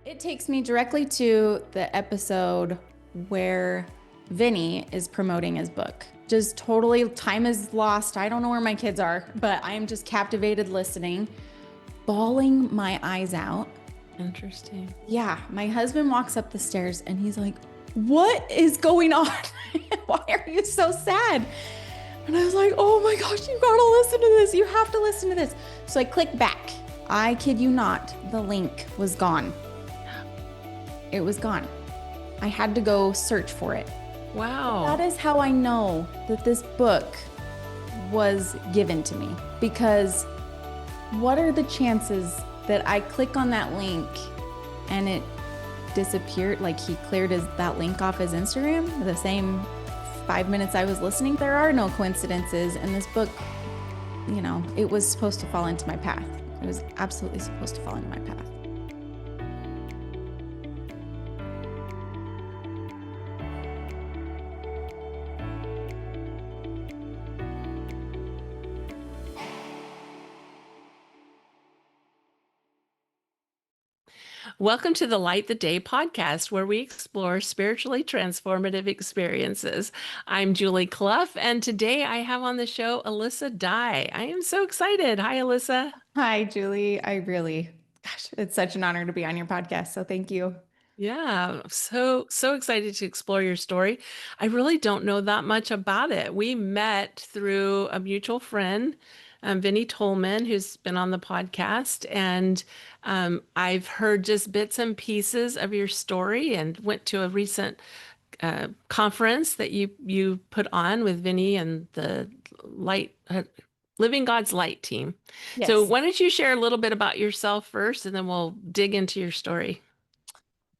It takes me directly to the episode where Vinny is promoting his book. Just totally, time is lost. I don't know where my kids are, but I am just captivated listening, bawling my eyes out. Interesting. Yeah, my husband walks up the stairs and he's like, "What is going on? Why are you so sad?" And I was like, "Oh my gosh, you gotta listen to this. You have to listen to this." So I click back. I kid you not, the link was gone. It was gone. I had to go search for it. Wow. That is how I know that this book was given to me. Because what are the chances that I click on that link and it disappeared? Like he cleared that link off his Instagram the same 5 minutes I was listening. There are no coincidences. And this book, it was supposed to fall into my path. It was absolutely supposed to fall into my path. Welcome to the Light the Day podcast, where we explore spiritually transformative experiences. I'm Julie Clough, and today I have on the show Alyssa Dye. I am so excited. Hi, Alyssa. Hi, Julie. Gosh, it's such an honor to be on your podcast. So thank you. Yeah, so excited to explore your story. I really don't know that much about it. We met through a mutual friend, Vinny Tolman, who's been on the podcast, and I've heard just bits and pieces of your story, and went to a recent conference that you put on with Vinny and the Light Living God's Light team. So Yes. why don't you share a little bit about yourself first, and then we'll dig into your story.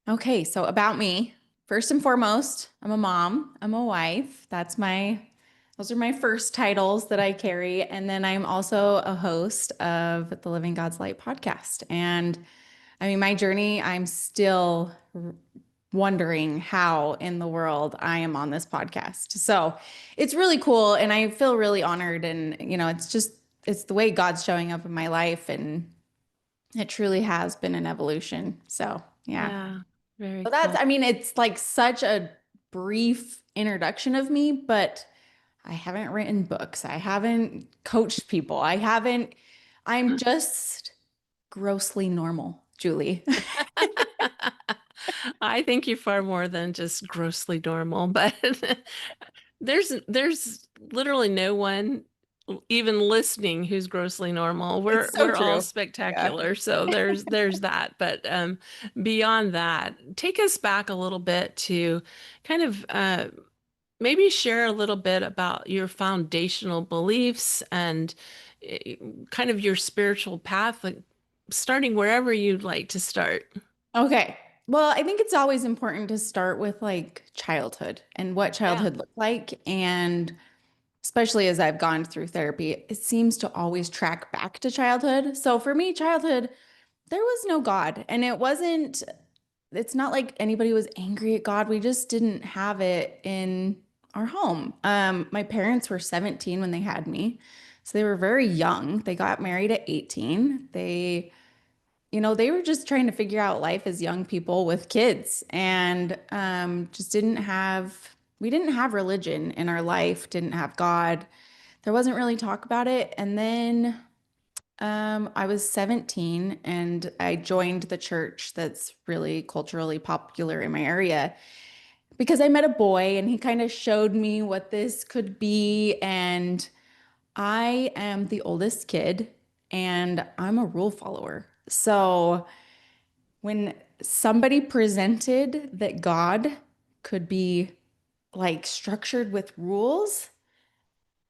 Okay, so about me, first and foremost, I'm a mom, I'm a wife. Those are my first titles that I carry. And then I'm also a host of the Living God's Light podcast. And I mean, my journey, I'm still wondering how in the world I am on this podcast. So it's really cool. And I feel really honored. And, it's the way God's showing up in my life. And it truly has been an evolution. So, yeah. Yeah, very So cool. it's like such a brief introduction of me, but I haven't written books. I haven't coached people. I'm just grossly normal, Julie. I think you're far more than just grossly normal, but there's literally no one even listening who's grossly normal. We're It's so we're all true. Yeah. spectacular. So there's that. But beyond that, take us back a little bit to kind of maybe share a little bit about your foundational beliefs and kind of your spiritual path, like starting wherever you'd like to start. Okay. Well, I think it's always important to start with like childhood and what Yeah. childhood looked like. And especially as I've gone through therapy, it seems to always track back to childhood. So for me, childhood, there was no God. And it's not like anybody was angry at God. We just didn't have it in our home. My parents were 17 when they had me. So they were very young. They got married at 18. They were just trying to figure out life as young people with kids and just we didn't have religion in our life, didn't have God. There wasn't really talk about it. And then I was 17 and I joined the church that's really culturally popular in my area because I met a boy and he kind of showed me what this could be. And I am the oldest kid and I'm a rule follower. So when somebody presented that God could be like structured with rules,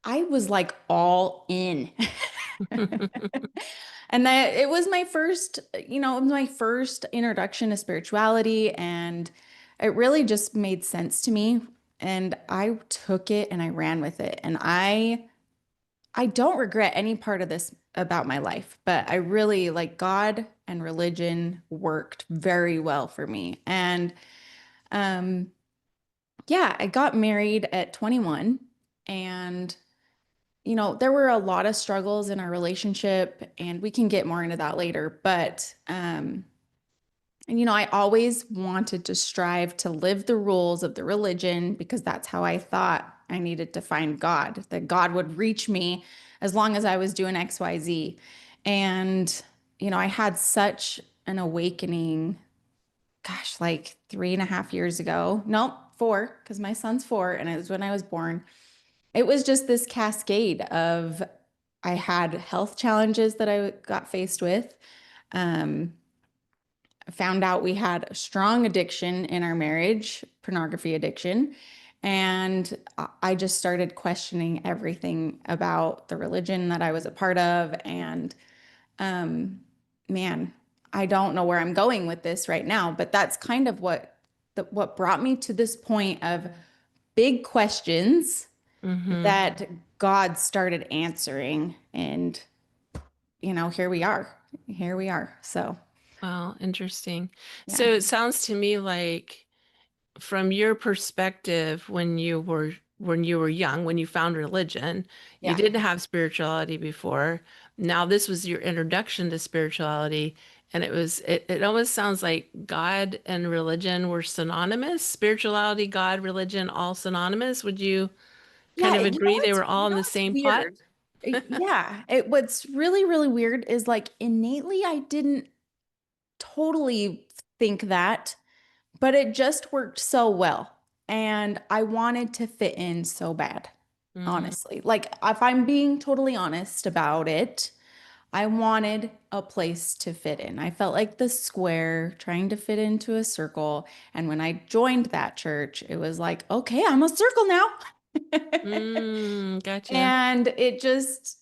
I was like all in. And that it was my first, it was my first introduction to spirituality and it really just made sense to me and I took it and I ran with it. And I don't regret any part of this about my life, but I really like God and religion worked very well for me. And um yeah, I got married at 21 and there were a lot of struggles in our relationship and we can get more into that later, but And, I always wanted to strive to live the rules of the religion because that's how I thought I needed to find God, that God would reach me as long as I was doing XYZ. And, I had such an awakening, gosh, like 3.5 years ago. Nope, 4, because my son's 4, and it was when I was born. It was just this cascade of I had health challenges that I got faced with. Um, found out we had a strong addiction in our marriage, pornography addiction. And I just started questioning everything about the religion that I was a part of. And um, man, I don't know where I'm going with this right now, but that's kind of what brought me to this point of big questions Mm-hmm. that God started answering. And, here we are. Here we are. So, Wow, interesting. yeah. So it sounds to me like from your perspective, when you were young, when you found religion, you Yeah. didn't have spirituality before. Now this was your introduction to spirituality, and it almost sounds like God and religion were synonymous. Spirituality, God, religion, all synonymous. Would you kind Yeah, of agree they were all you in know the what's same pot? weird? Yeah, what's really, really weird is like innately I didn't totally think that, but it just worked so well. And I wanted to fit in so bad, Mm, honestly. Like, if I'm being totally honest about it, I wanted a place to fit in. I felt like the square trying to fit into a circle. And when I joined that church, it was like, okay, I'm a circle now. gotcha. And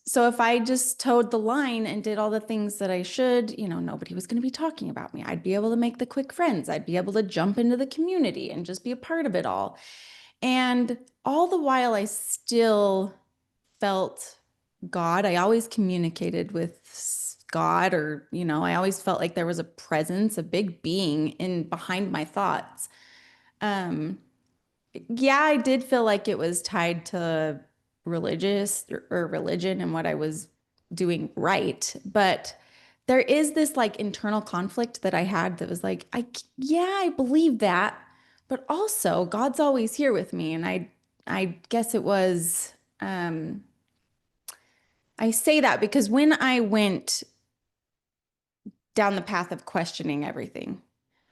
so if I just towed the line and did all the things that I should, nobody was going to be talking about me. I'd be able to make the quick friends. I'd be able to jump into the community and just be a part of it all. And all the while, I still felt God. I always communicated with God, or, I always felt like there was a presence, a big being in behind my thoughts. Um, yeah, I did feel like it was tied to religious or religion and what I was doing right. But there is this like internal conflict that I had that was like, yeah, I believe that, but also God's always here with me. And I guess it was, I say that because when I went down the path of questioning everything,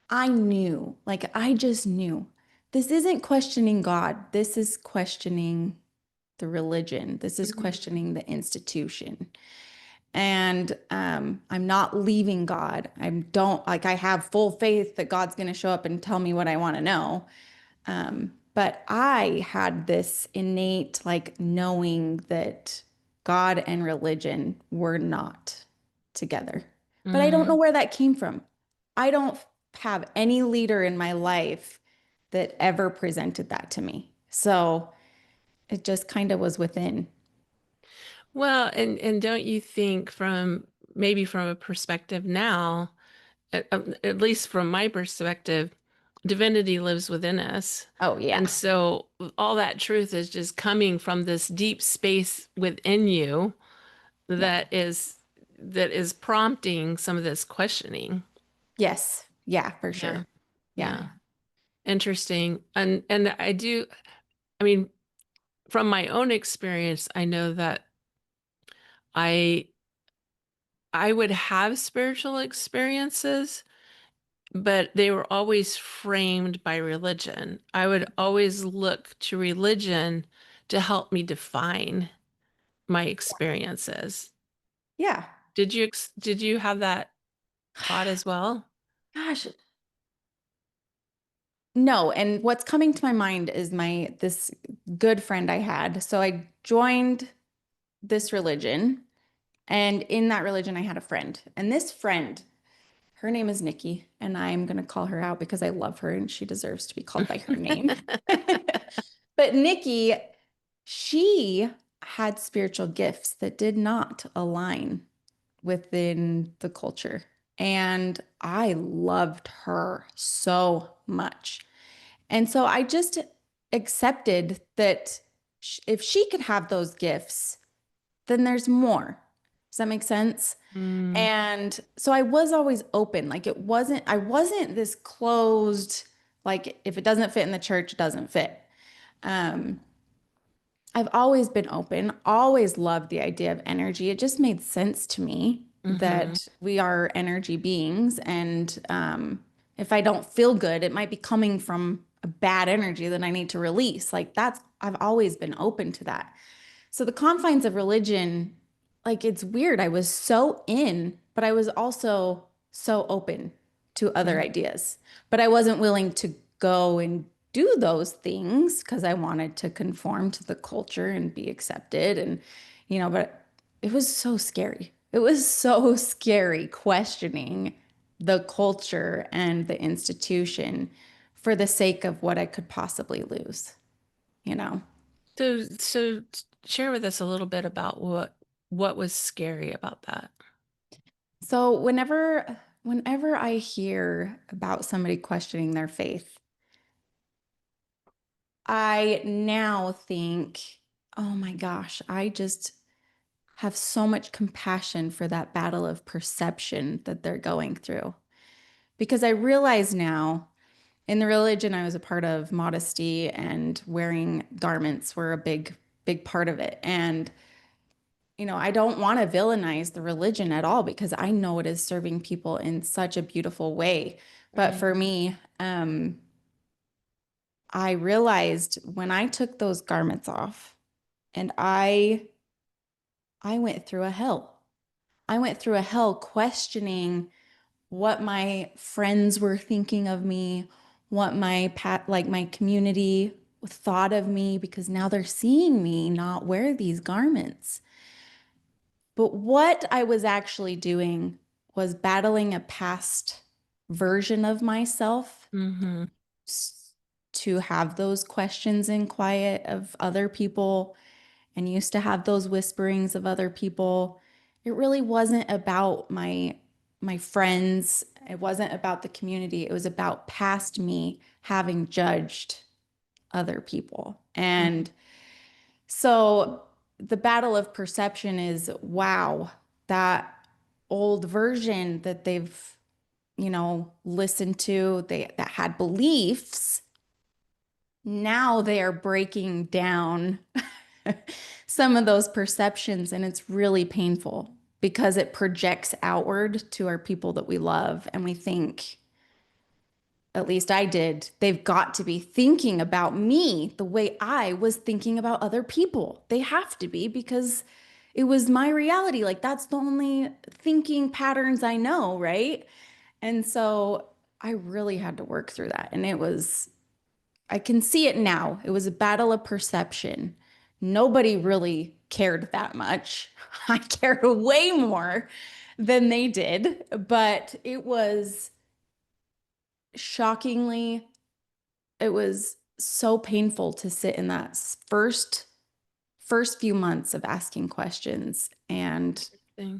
I knew, like, I just knew this isn't questioning God. This is questioning the religion. This is Mhm. questioning the institution. And I'm not leaving God. I don't like, I have full faith that God's going to show up and tell me what I want to know. But I had this innate, like, knowing that God and religion were not together. But I don't know Mm. where that came from. I don't have any leader in my life that ever presented that to me. So it just kind of was within. Well, and don't you think from maybe from a perspective now, at least from my perspective, divinity lives within us. Oh, yeah. And so all that truth is just coming from this deep space within you Yeah. that is prompting some of this questioning. Yes. Yeah, for Yeah. sure. Yeah. Yeah. Interesting. And I mean, from my own experience, I know that I I would have spiritual experiences, but they were always framed by religion. I would always look to religion to help me define my experiences. Yeah. Did you have that thought as well? Gosh, no. And what's coming to my mind is this good friend I had. So I joined this religion, and in that religion, I had a friend. And this friend, her name is Nikki, and I'm going to call her out because I love her and she deserves to be called by her name. But Nikki, she had spiritual gifts that did not align within the culture. And I loved her so much. And so I just accepted that if she could have those gifts, then there's more. Does that make sense? Mm, And so I was always open. Like I wasn't this closed, like if it doesn't fit in the church, it doesn't fit. Um, I've always been open, always loved the idea of energy. It just made sense to me mm-hmm. that we are energy beings. And if I don't feel good, it might be coming from a bad energy that I need to release. Like I've always been open to that. So the confines of religion, like it's weird. I was so in, but I was also so open to other Mm-hmm. ideas. But I wasn't willing to go and do those things because I wanted to conform to the culture and be accepted. And, but it was so scary. It was so scary questioning the culture and the institution for the sake of what I could possibly lose, you know? So share with us a little bit about what was scary about that. So whenever I hear about somebody questioning their faith, I now think, oh my gosh, I just have so much compassion for that battle of perception that they're going through. Because I realize now in the religion I was a part of, modesty and wearing garments were a big part of it. And I don't want to villainize the religion at all because I know it is serving people in such a beautiful way. But Right. for me, I realized when I took those garments off and I went through a hell. I went through a hell questioning what my friends were thinking of me, what my community thought of me because now they're seeing me not wear these garments. But what I was actually doing was battling a past version of myself Mm-hmm. to have those questions in quiet of other people and used to have those whisperings of other people. It really wasn't about my friends. It wasn't about the community. It was about past me having judged other people. Mm-hmm. And so the battle of perception is wow, that old version that they've, listened to, that had beliefs, now they are breaking down some of those perceptions and it's really painful because it projects outward to our people that we love and we think, at least I did, they've got to be thinking about me the way I was thinking about other people. They have to be because it was my reality. Like that's the only thinking patterns I know, right? And so I really had to work through that. And I can see it now. It was a battle of perception. Nobody really cared that much. I cared way more than they did, but it was shockingly it was so painful to sit in that first few months of asking questions and Thing.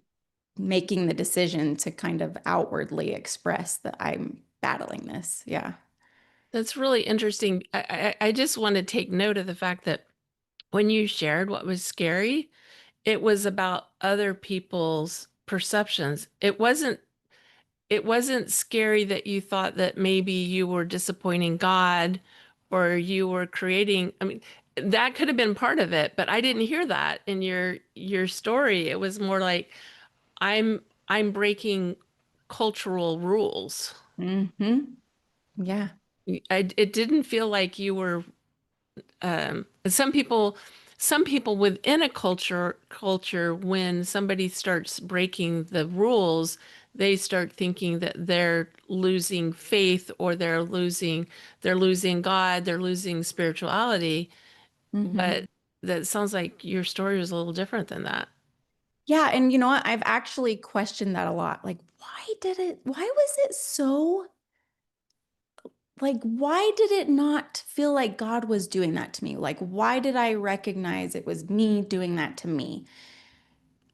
making the decision to kind of outwardly express that I'm battling this. Yeah. That's really interesting. I just want to take note of the fact that when you shared what was scary, it was about other people's perceptions. It wasn't scary that you thought that maybe you were disappointing God or you were creating, I mean, that could have been part of it, but I didn't hear that in your story. It was more like I'm breaking cultural rules. Hmm. Yeah. It didn't feel like you were some people within a culture when somebody starts breaking the rules, they start thinking that they're losing faith or they're losing God, they're losing spirituality. Hmm. But that sounds like your story was a little different than that. Yeah. And you know what? I've actually questioned that a lot. Like, why was it so, like, why did it not feel like God was doing that to me? Like, why did I recognize it was me doing that to me?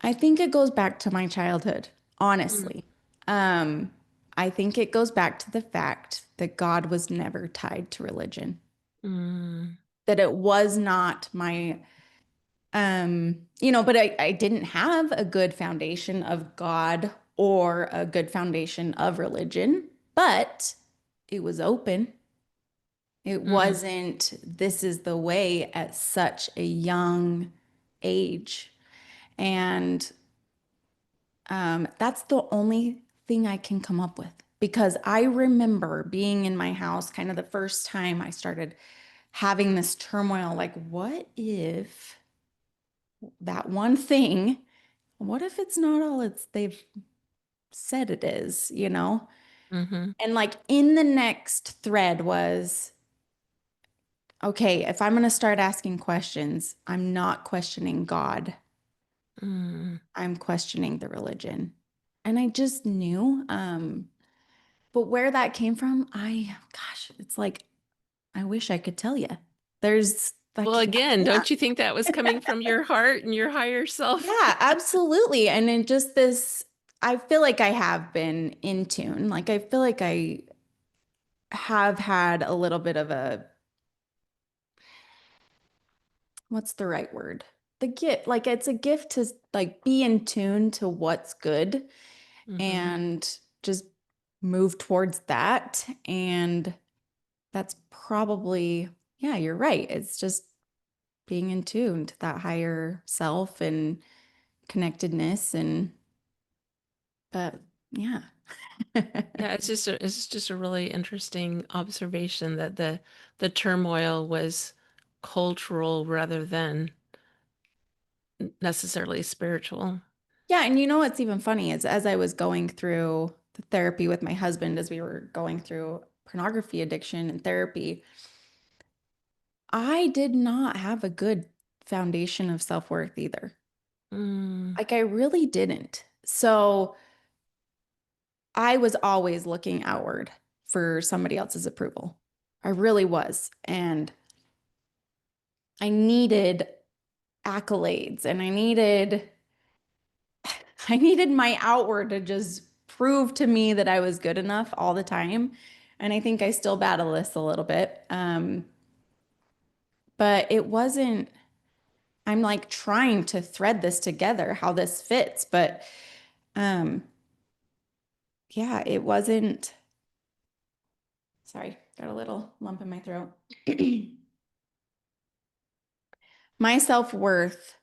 I think it goes back to my childhood, Mm, honestly. Um, I think it goes back to the fact that God was never tied to religion, mm, that it was not my, But I didn't have a good foundation of God or a good foundation of religion, but it was open. It Mm, wasn't, this is the way at such a young age. And that's the only thing I can come up with because I remember being in my house kind of the first time I started having this turmoil like, what if that one thing, what if it's not all they've said it is, you know? mm-hmm, And like in the next thread was, okay, if I'm going to start asking questions, I'm not questioning God. mm. I'm questioning the religion. And I just knew. But where that came from, gosh, it's like, I wish I could tell you. Well, I again, can't. don't you think that was coming from your heart and your higher self? Yeah, absolutely. And in just this, I feel like I have been in tune. Like, I feel like I have had a little bit of what's the right word? The gift, like, it's a gift to like be in tune to what's good Mm-hmm. and just move towards that. And that's probably, yeah, you're right. It's just being in tune to that higher self and connectedness but yeah. Yeah, it's just a really interesting observation that the turmoil was cultural rather than necessarily spiritual. Yeah, and you know what's even funny is as I was going through the therapy with my husband as we were going through pornography addiction and therapy, I did not have a good foundation of self-worth either. Mm, Like I really didn't. So I was always looking outward for somebody else's approval. I really was. And I needed accolades and I needed my outward to just prove to me that I was good enough all the time. And I think I still battle this a little bit. But it wasn't, I'm like trying to thread this together, how this fits. But um, yeah, it wasn't, sorry, got a little lump in my throat. My self-worth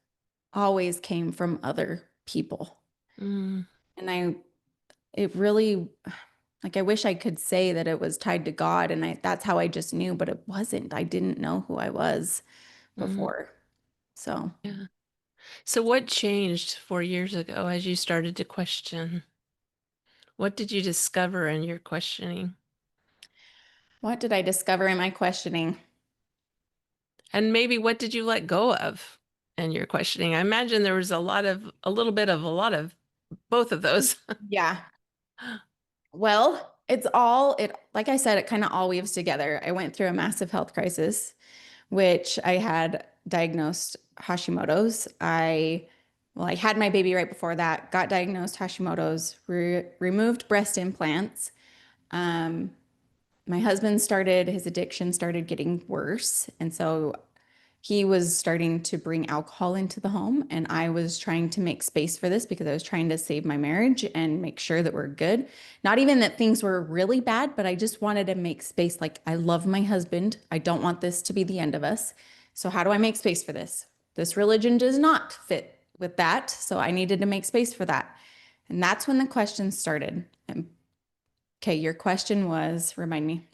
always came from other people. mm, And it really, like, I wish I could say that it was tied to God and that's how I just knew, but it wasn't. I didn't know who I was mm, before. So, yeah. So what changed 4 years ago as you started to question? What did you discover in your questioning? what did I discover in my questioning? And maybe what did you let go of in your questioning? I imagine there was a little bit of a lot of both of those. Yeah. Well, like I said, it kind of all weaves together. I went through a massive health crisis, which I had diagnosed Hashimoto's. I had my baby right before that, got diagnosed Hashimoto's, removed breast implants. Um, my husband his addiction started getting worse. And so he was starting to bring alcohol into the home. And I was trying to make space for this because I was trying to save my marriage and make sure that we're good. Not even that things were really bad, but I just wanted to make space. Like, I love my husband. I don't want this to be the end of us. So, how do I make space for this? This religion does not fit with that. So, I needed to make space for that. And that's when the questions started. And okay, your question was, remind me.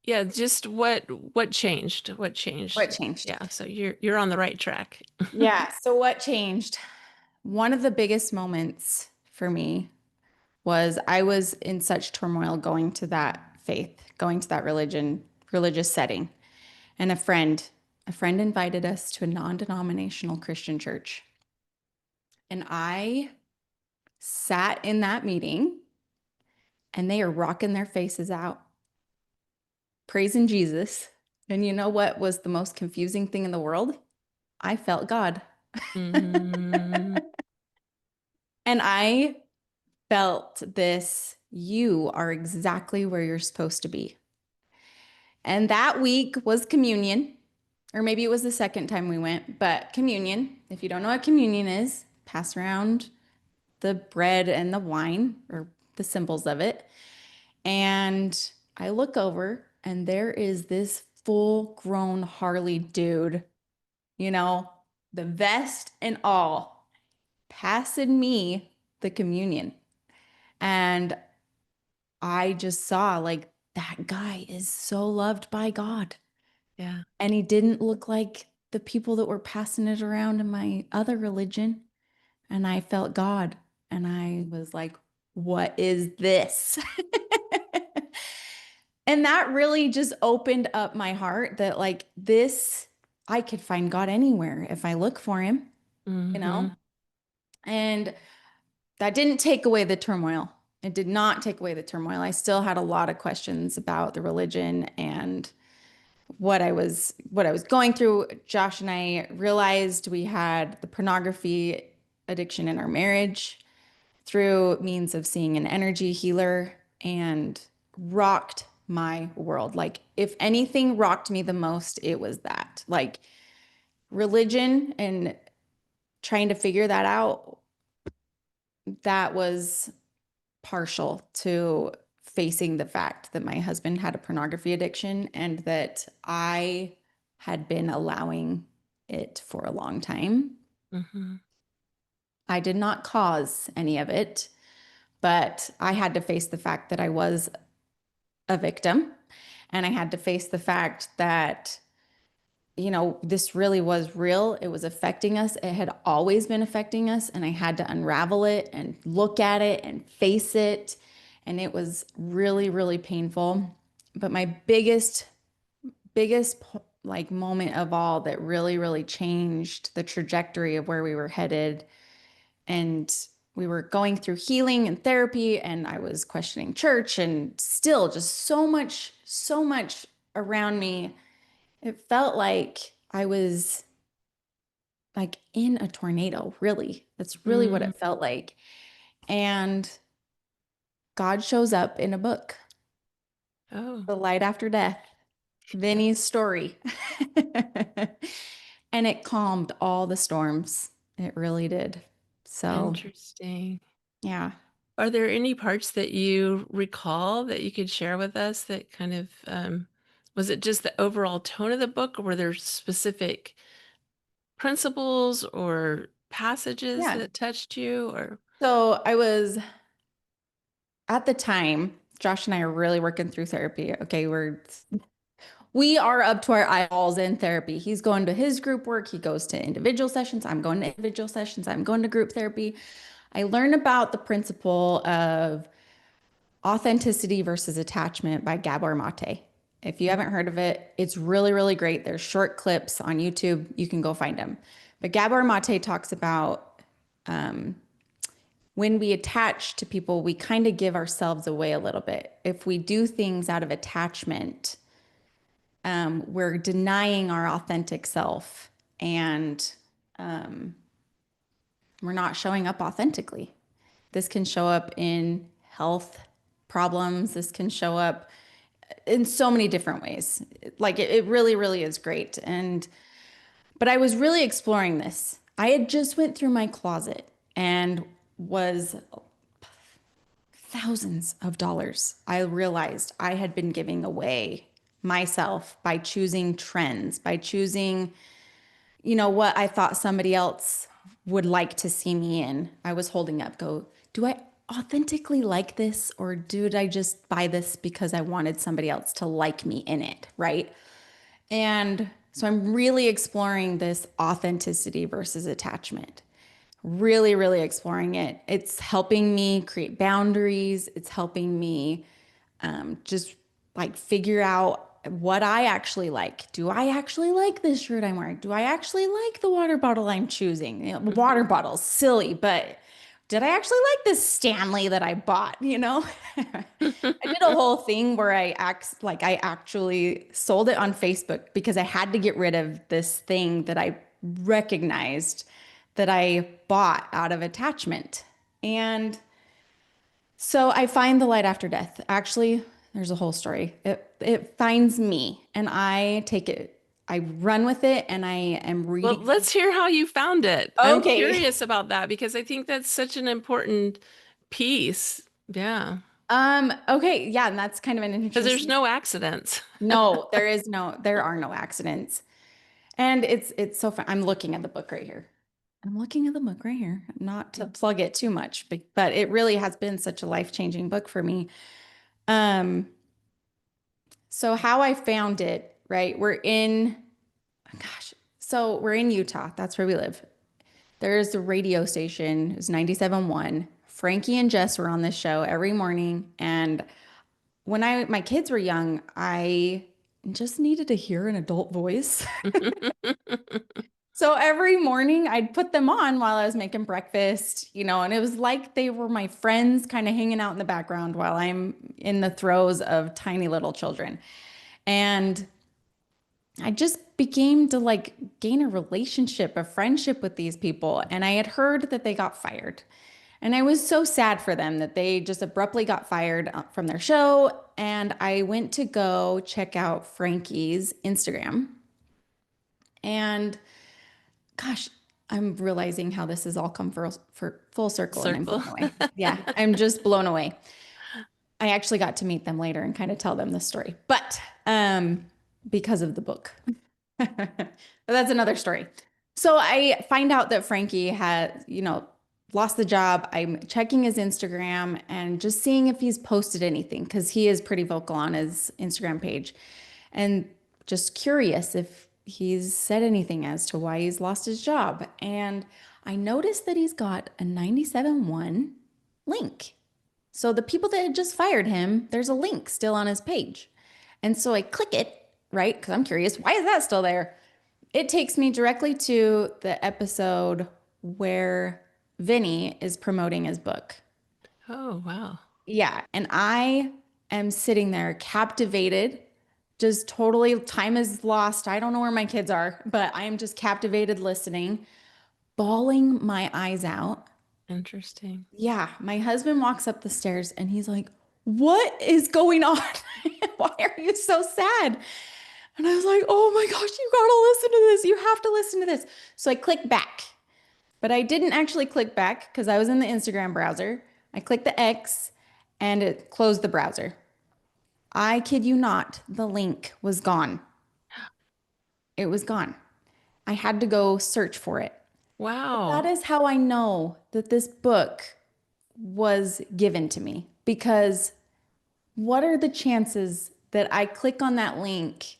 Yeah, just what changed? What changed? What changed? Yeah, so you're on the right track. Yeah. So, what changed? One of the biggest moments for me was I was in such turmoil going to that faith, going to that religious setting. And a friend invited us to a non-denominational Christian church. And I sat in that meeting and they are rocking their faces out, praising Jesus. And you know what was the most confusing thing in the world? I felt God. Mm, And I felt this, you are exactly where you're supposed to be. And that week was communion. or maybe it was the second time we went, but communion. If you don't know what communion is, pass around the bread and the wine or the symbols of it. And I look over and there is this full grown Harley dude, you know, the vest and all, passing me the communion. And I just saw like that guy is so loved by God. Yeah. And he didn't look like the people that were passing it around in my other religion. And I felt God. And I was like, what is this? And that really just opened up my heart that, like, this, I could find God anywhere if I look for him, you know? Mm-hmm. And that didn't take away the turmoil. It did not take away the turmoil. I still had a lot of questions about the religion and what I was going through. Josh and I realized we had the pornography addiction in our marriage through means of seeing an energy healer, and rocked my world. Like, if anything rocked me the most, it was that. Like, religion and trying to figure that out, that was partial to facing the fact that my husband had a pornography addiction and that I had been allowing it for a long time. Mm-hmm. I did not cause any of it, but I had to face the fact that I was a victim. And I had to face the fact that, this really was real. It was affecting us. It had always been affecting us. And I had to unravel it and look at it and face it. And it was really, really painful. But my biggest like moment of all that really, really changed the trajectory of where we were headed, and we were going through healing and therapy, and I was questioning church, and still just so much around me. It felt like I was like in a tornado, really. That's really what Mm. it felt like. And God shows up in a book, Oh, The Light After Death, yeah. Vinny's story. And it calmed all the storms. It really did. So, Interesting. yeah. Are there any parts that you recall that you could share with us that kind of was it just the overall tone of the book, or were there specific principles or passages Yeah. that touched you, or So I was at the time, Josh and I are really working through therapy. Okay, we are up to our eyeballs in therapy. He's going to his group work, he goes to individual sessions, I'm going to individual sessions, I'm going to group therapy. I learned about the principle of authenticity versus attachment by Gabor Mate. If you haven't heard of it, it's really, really great. There's short clips on YouTube. You can go find them. But Gabor Mate talks about when we attach to people, we kind of give ourselves away a little bit. If we do things out of attachment, we're denying our authentic self, and we're not showing up authentically. This can show up in health problems. This can show up in so many different ways. Like, it really, really is great. But I was really exploring this. I had just went through my closet and was thousands of dollars. I realized I had been giving away myself by choosing trends, by choosing, what I thought somebody else would like to see me in. I was holding up, do I authentically like this, or did I just buy this because I wanted somebody else to like me in it, right? And so I'm really exploring this authenticity versus attachment. Really, really exploring it. It's helping me create boundaries. It's helping me just like figure out what I actually like. Do I actually like this shirt I'm wearing? Do I actually like the water bottle I'm choosing? Water bottle's silly, but did I actually like this Stanley that I bought? I did a whole thing where I actually sold it on Facebook because I had to get rid of this thing that I recognized that I bought out of attachment. And so I find the light after death. Actually, there's a whole story. It finds me, and I take it. I run with it and I am Well, reading. let's hear how you found it. I'm Okay. curious about that because I think that's such an important piece. Yeah. Okay, yeah, and that's kind of an Because there's interesting. no accidents. No, there are no accidents. And it's so fun. I'm looking at the book right here. I'm looking at the book right here. Not to plug it too much, but it really has been such a life-changing book for me. Um, so how I found it, right? Gosh, so we're in Utah. That's where we live. There's a radio station, it's 97.1. Frankie and Jess were on this show every morning. And when my kids were young, I just needed to hear an adult voice. So every morning I'd put them on while I was making breakfast, and it was like they were my friends kind of hanging out in the background while I'm in the throes of tiny little children. And I just became to like gain a relationship, a friendship with these people. And I had heard that they got fired. And I was so sad for them that they just abruptly got fired from their show. And I went to go check out Frankie's Instagram. And gosh, I'm realizing how this has all come for full circle and I'm Circle. blown away. Yeah, I'm just blown away. I actually got to meet them later and kind of tell them the story, but because of the book. But that's another story. So I find out that Frankie had, lost the job. I'm checking his Instagram and just seeing if he's posted anything because he is pretty vocal on his Instagram page. And just curious if he's said anything as to why he's lost his job. And I noticed that he's got a 97.1 link. So the people that had just fired him, there's a link still on his page. And so I click it, right? Because I'm curious, why is that still there? It takes me directly to the episode where Vinny is promoting his book. Oh, wow. Yeah. And I am sitting there captivated, just totally, time is lost. I don't know where my kids are, but I am just captivated listening, bawling my eyes out. Interesting. Yeah, my husband walks up the stairs and he's like, "What is going on? Why are you so sad?" And I was like, "Oh my gosh, you gotta listen to this. You have to listen to this." So I click back, but I didn't actually click back because I was in the Instagram browser. I clicked the X and it closed the browser. I kid you not, the link was gone. It was gone. I had to go search for it. That Wow. is how I know that this book was given to me because what are the chances that I click on that link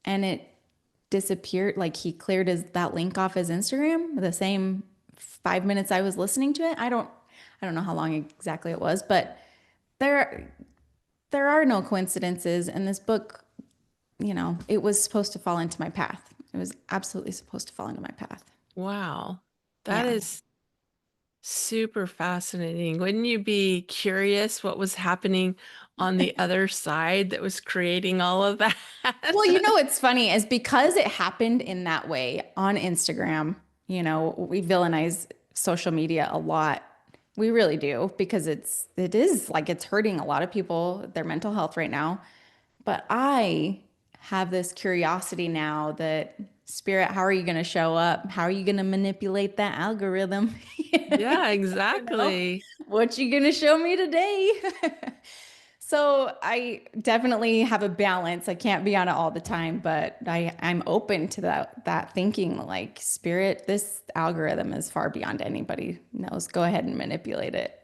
and it disappeared? Like he cleared that link off his Instagram the same 5 minutes I was listening to it. I don't know how long exactly it was, but there there are no coincidences. And this book, it was supposed to fall into my path. It was absolutely supposed to fall into my path. Wow. That Yeah. is super fascinating. Wouldn't you be curious what was happening on the other side that was creating all of that? Well, what's funny is because it happened in that way on Instagram, we villainize social media a lot. We really do because it is like it's hurting a lot of people, their mental health right now. But I have this curiosity now that Spirit, how are you going to show up? How are you going to manipulate that algorithm? Yeah, You know, exactly. what you going to show me today? So I definitely have a balance. I can't be on it all the time, but I'm open to that thinking like Spirit, this algorithm is far beyond anybody knows. Go ahead and manipulate it.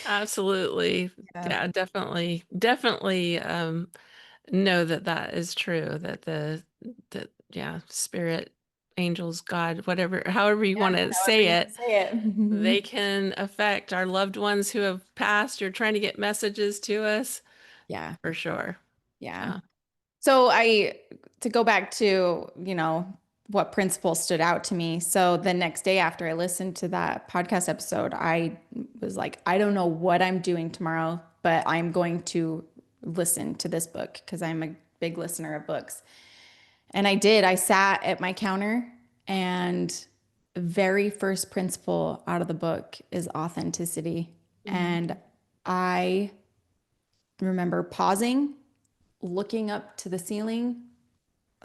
Absolutely. Yeah. Yeah, definitely. Definitely know that that is true, that yeah, spirit, angels, God, whatever, however you want Yeah, to however say you want it, to say they it. can affect our loved ones who have passed. You're trying to get messages to us Yeah. for sure. Yeah. Yeah. So to go back to, what principle stood out to me. So the next day after I listened to that podcast episode, I was like, I don't know what I'm doing tomorrow, but I'm going to listen to this book because I'm a big listener of books. And I did. I sat at my counter and the very first principle out of the book is authenticity. Mhm. And I remember pausing, looking up to the ceiling,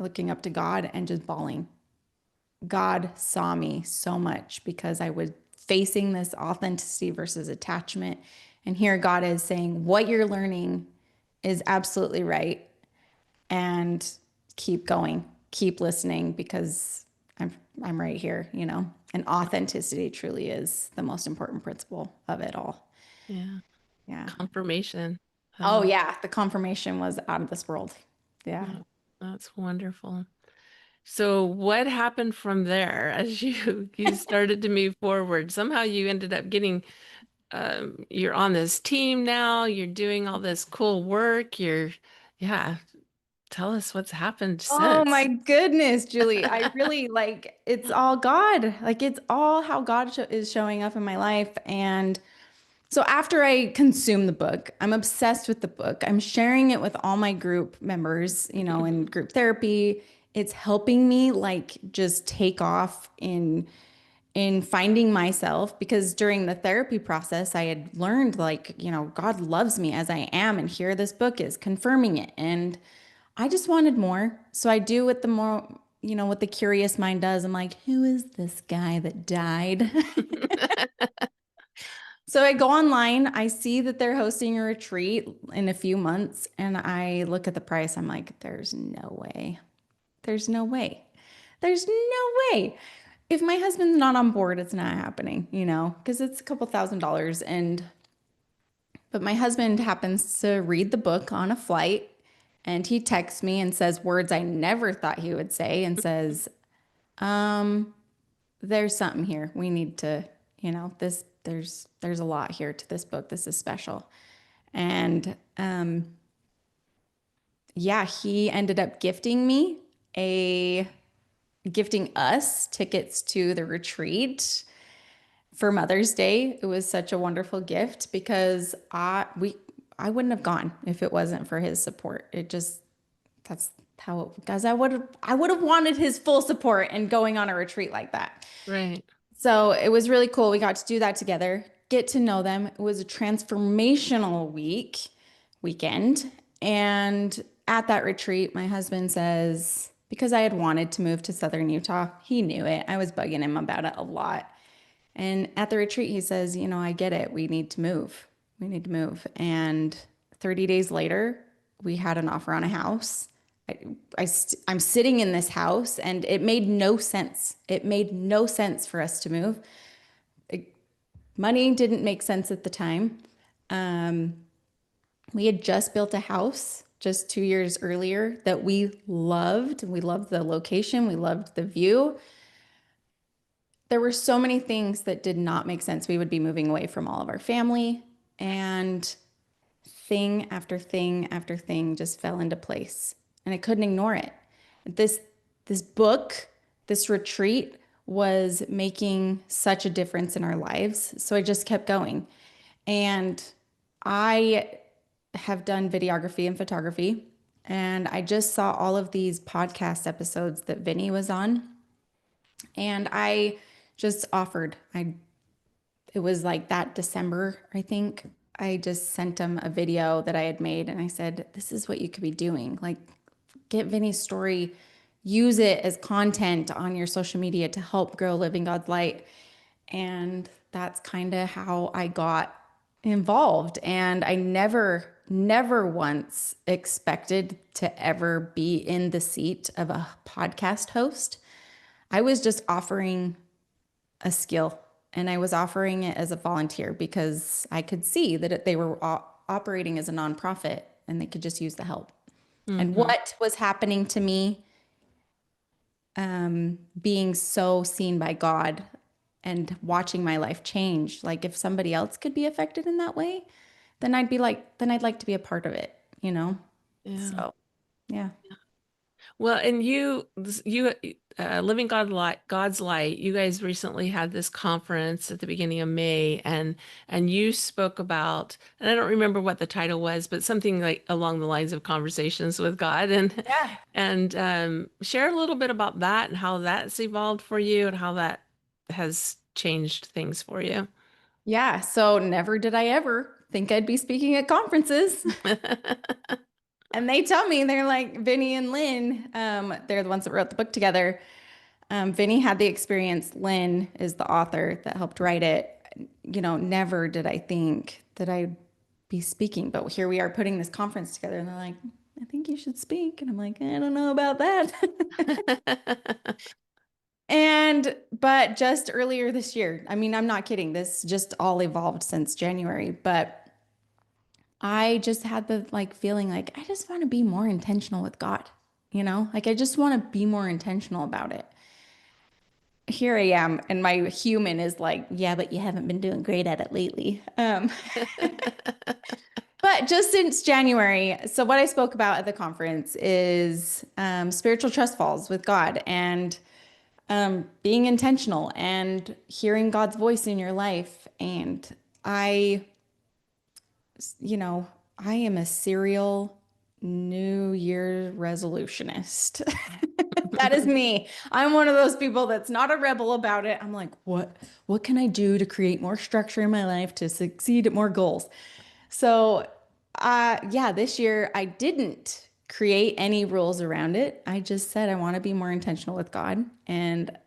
looking up to God and just bawling. God saw me so much because I was facing this authenticity versus attachment. And here God is saying, what you're learning is absolutely right. And keep going, keep listening because I'm I'm right here, you know. And authenticity truly is the most important principle of it all. Yeah. Yeah. Confirmation. Oh Oh, yeah, the confirmation was out of this world. Yeah. oh, that's wonderful. So what happened from there as you started to move forward? Somehow you ended up getting you're on this team now, you're doing all this cool work. Yeah, tell us what's happened Oh my since. goodness, Julie. I really like it's all God. Like it's all how God is showing up in my life. And so after I consume the book, I'm obsessed with the book. I'm sharing it with all my group members, you know, in group therapy. It's helping me like just take off in finding myself because during the therapy process I had learned like, you know, God loves me as I am and here this book is confirming it. And I just wanted more. So I do what the more, you know, what the curious mind does. I'm like, who is this guy that died? So I go online, I see that they're hosting a retreat in a few months, and I look at the price. I'm like, there's no way. There's no way. There's no way. If my husband's not on board, it's not happening, you know, because it's a couple $1,000s. And, but my husband happens to read the book on a flight, and he texts me and says words I never thought he would say and says, um, there's something here. We need to, you know, there's a lot here to this book. This is special. And yeah, he ended up a gifting us tickets to the retreat for Mother's Day. It was such a wonderful gift because I wouldn't have gone if it wasn't for his support. It just that's how it because I would have wanted his full support and going on a retreat like that. Right. So it was really cool. We got to do that together, get to know them. It was a transformational weekend. And at that retreat, my husband says, because I had wanted to move to Southern Utah, he knew it. I was bugging him about it a lot. And at the retreat, he says, you know, I get it. We need to move. We need to move. And 30 days later, we had an offer on a house. I'm sitting in this house and it made no sense. It made no sense for us to move. Money didn't make sense at the time. Um, we had just built a house just 2 years earlier that we loved. We loved the location, we loved the view. There were so many things that did not make sense. We would be moving away from all of our family, and thing after thing after thing just fell into place, and I couldn't ignore it. This this book, this retreat was making such a difference in our lives, so I just kept going. And I have done videography and photography, and I just saw all of these podcast episodes that Vinny was on, and I just offered. I it was like that December, I think. I just sent him a video that I had made and I said, this is what you could be doing. Like, get Vinny's story, use it as content on your social media to help grow Living God's Light. And that's kind of how I got involved. And I never once expected to ever be in the seat of a podcast host. I was just offering a skill and I was offering it as a volunteer because I could see that they were operating as a nonprofit and they could just use the help. And Hmm. what was happening to me, being so seen by God and watching my life change, like if somebody else could be affected in that way, then I'd like to be a part of it, you know? Yeah. So, yeah. Well, and Living God's Light, you guys recently had this conference at the beginning of May, and you spoke about, and I don't remember what the title was, but something like along the lines of conversations with God, and Yeah. share a little bit about that and how that's evolved for you and how that has changed things for you. Yeah. So never did I ever think I'd be speaking at conferences. And And they tell me, they're like, Vinny and Lynn, they're the ones that wrote the book together. Vinny had the experience. Lynn is the author that helped write it. Never did I think that I'd be speaking, but here we are putting this conference together, and they're like, I think you should speak. And I'm like, I don't know about that. But just earlier this year, I mean, I'm not kidding. This just all evolved since January, but I just had the like feeling like I just want to be more intentional with God, like I just want to be more intentional about it. Here I am, and my human is like, yeah, but you haven't been doing great at it lately. But just since January, so what I spoke about at the conference is spiritual trust falls with God and being intentional and hearing God's voice in your life. And I, you know, I am a serial New Year resolutionist. That is me. I'm one of those people that's not a rebel about it. I'm like, what can I do to create more structure in my life to succeed at more goals? So, yeah, this year I didn't create any rules around it. I just said I want to be more intentional with God. And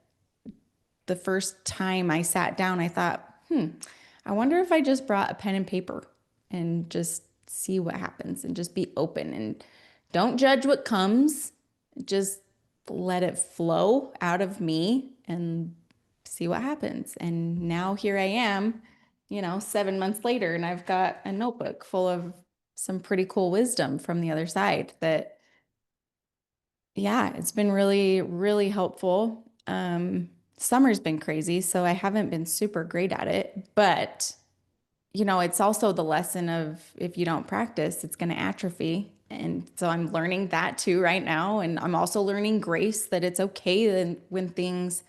the first time I sat down, I thought, I wonder if I just brought a pen and paper and just see what happens and just be open and don't judge what comes. Just let it flow out of me and see what happens. And now here I am, 7 months later, and I've got a notebook full of some pretty cool wisdom from the other side that, yeah, it's been really, really helpful. Summer's been crazy, so I haven't been super great at it, but it's also the lesson of if you don't practice, it's going to atrophy. And so I'm learning that too right now. And I'm also learning grace that it's okay when things,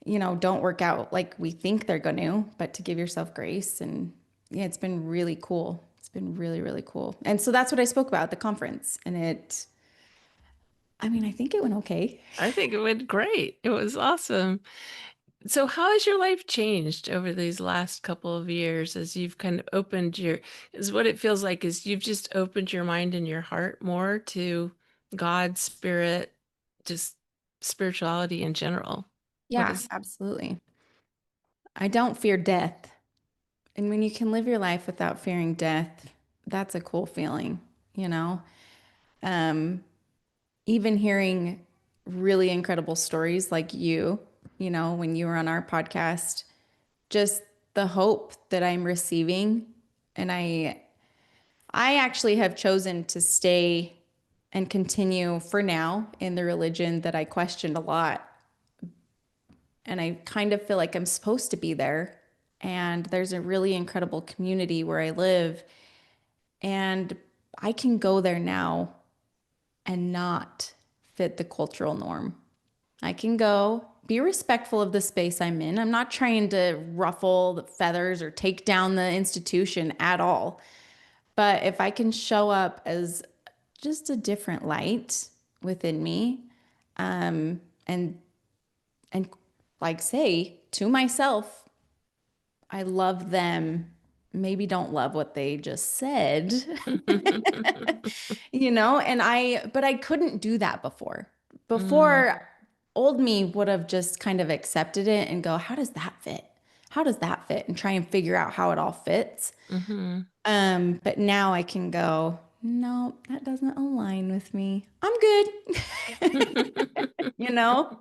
don't work out like we think they're going to, but to give yourself grace. And yeah, it's been really cool. It's been really, really cool. And so that's what I spoke about at the conference. And I mean, I think it went okay. I think it went great. It was awesome. So, how has your life changed over these last couple of years as you've kind of opened is what it feels like is you've just opened your mind and your heart more to God, spirit, just spirituality in general? What Yeah, is, absolutely. I don't fear death. And when you can live your life without fearing death, that's a cool feeling, you know? Um, Even hearing really incredible stories like when you were on our podcast, just the hope that I'm receiving. And I actually have chosen to stay and continue for now in the religion that I questioned a lot. And I kind of feel like I'm supposed to be there. And there's a really incredible community where I live. And I can go there now and not fit the cultural norm. I can go be respectful of the space I'm in. I'm not trying to ruffle the feathers or take down the institution at all. But if I can show up as just a different light within me, and and like say to myself, I love them. Maybe don't love what they just said, but I couldn't do that before. mm, Before, old me would have just kind of accepted it and go, how does that fit? How does that fit? And try and figure out how it all fits. hmm But now I can go, no, that doesn't align with me. I'm good, you know?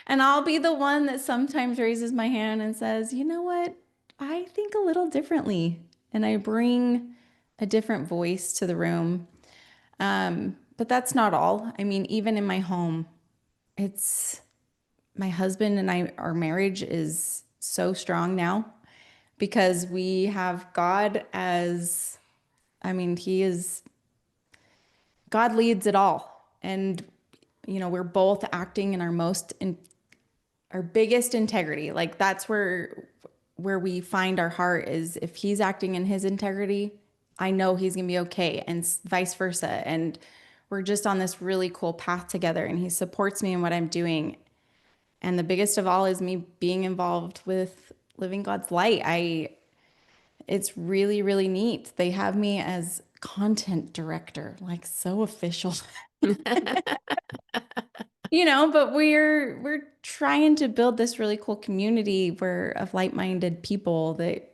And I'll be the one that sometimes raises my hand and says, you know what? I think a little differently. And I bring a different voice to the room. But that's not all. I mean, even in my home, it's my husband and our marriage is so strong now because we have God as, I mean, God leads it all. And, we're both acting in our biggest integrity. Like that's where we find our heart is if he's acting in his integrity, I know he's going to be okay and vice versa. And we're just on this really cool path together and he supports me in what I'm doing. And the biggest of all is me being involved with living God's light. It's really, really neat. They have me as content director, like so official. But we're trying to build this really cool community where of like-minded people that,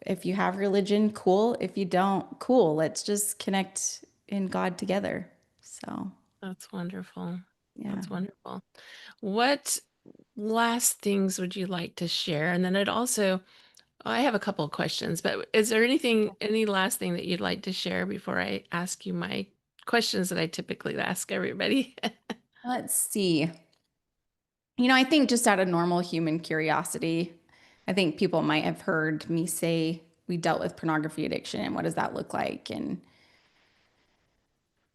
if you have religion, cool. If you don't, cool. Let's just connect in God together. So, That's wonderful. yeah. That's wonderful. What last things would you like to share? And then I have a couple of questions, but is there any last thing that you'd like to share before I ask you my questions that I typically ask everybody? Let's see. I think just out of normal human curiosity, I think people might have heard me say we dealt with pornography addiction and what does that look like? And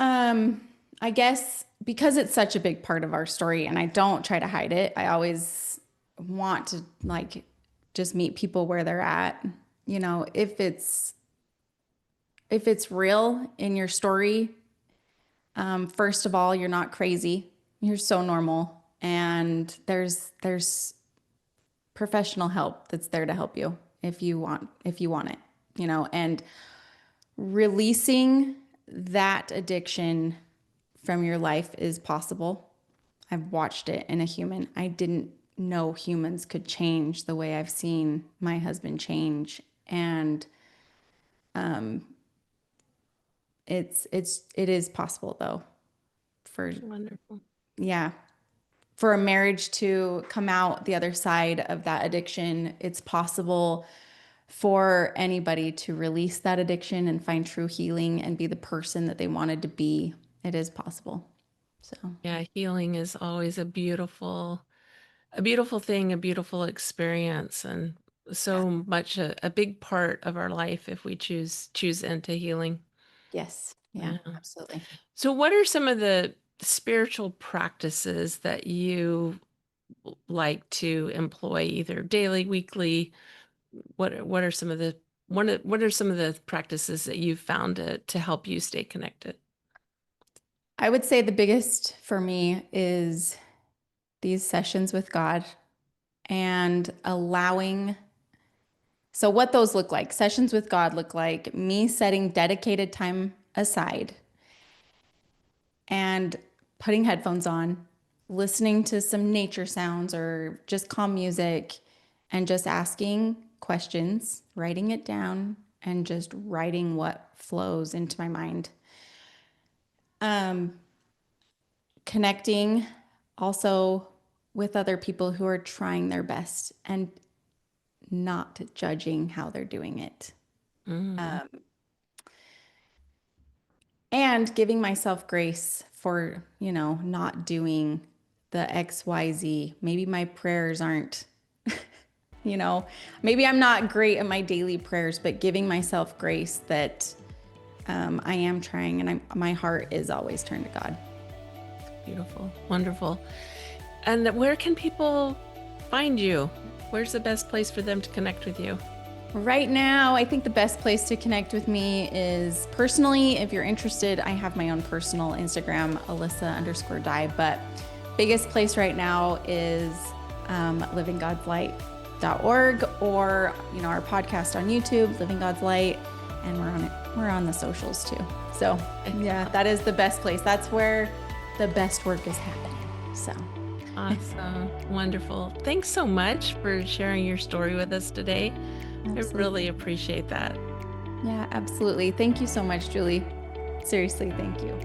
um, I guess because it's such a big part of our story and I don't try to hide it, I always want to like just meet people where they're at. If it's real in your story, first of all, you're not crazy. You're so normal. And there's professional help that's there to help you if you want it, and releasing that addiction from your life is possible. I've watched it in a human. I didn't know humans could change the way I've seen my husband change. And it is possible though for, Wonderful. yeah, for a marriage to come out the other side of that addiction. It's possible for anybody to release that addiction and find true healing and be the person that they wanted to be. It is possible. So, Yeah, healing is always a beautiful thing, a beautiful experience, and yeah. so much a big part of our life if we choose into healing. Yes. Yeah, Yeah. absolutely. So what are some of the spiritual practices that you like to employ either daily, weekly? What are some of the what are some of the practices that you've found to help you stay connected? I would say the biggest for me is these sessions with God and allowing. So, what those look like, sessions with God look like me setting dedicated time aside and putting headphones on, listening to some nature sounds or just calm music, and just asking questions, writing it down, and just writing what flows into my mind. Um, Connecting also with other people who are trying their best and not judging how they're doing it. Mm, And giving myself grace for, not doing the XYZ. Maybe my prayers aren't, you know, maybe I'm not great at my daily prayers, but giving myself grace that I am trying and my heart is always turned to God. beautiful, wonderful. And where can people find you? Where's the best place for them to connect with you? Right now, I think the best place to connect with me is personally, if you're interested, I have my own personal Instagram, Alyssa_die, but biggest place right now is livinggodslight.org or, our podcast on YouTube, Living God's Light, and we're on the socials too. So yeah, that is the best place. That's where the best work is happening. So Awesome. Wonderful. Thanks so much for sharing your story with us today. absolutely. I really appreciate that. Yeah, absolutely. Thank you so much, Julie. Seriously, thank you.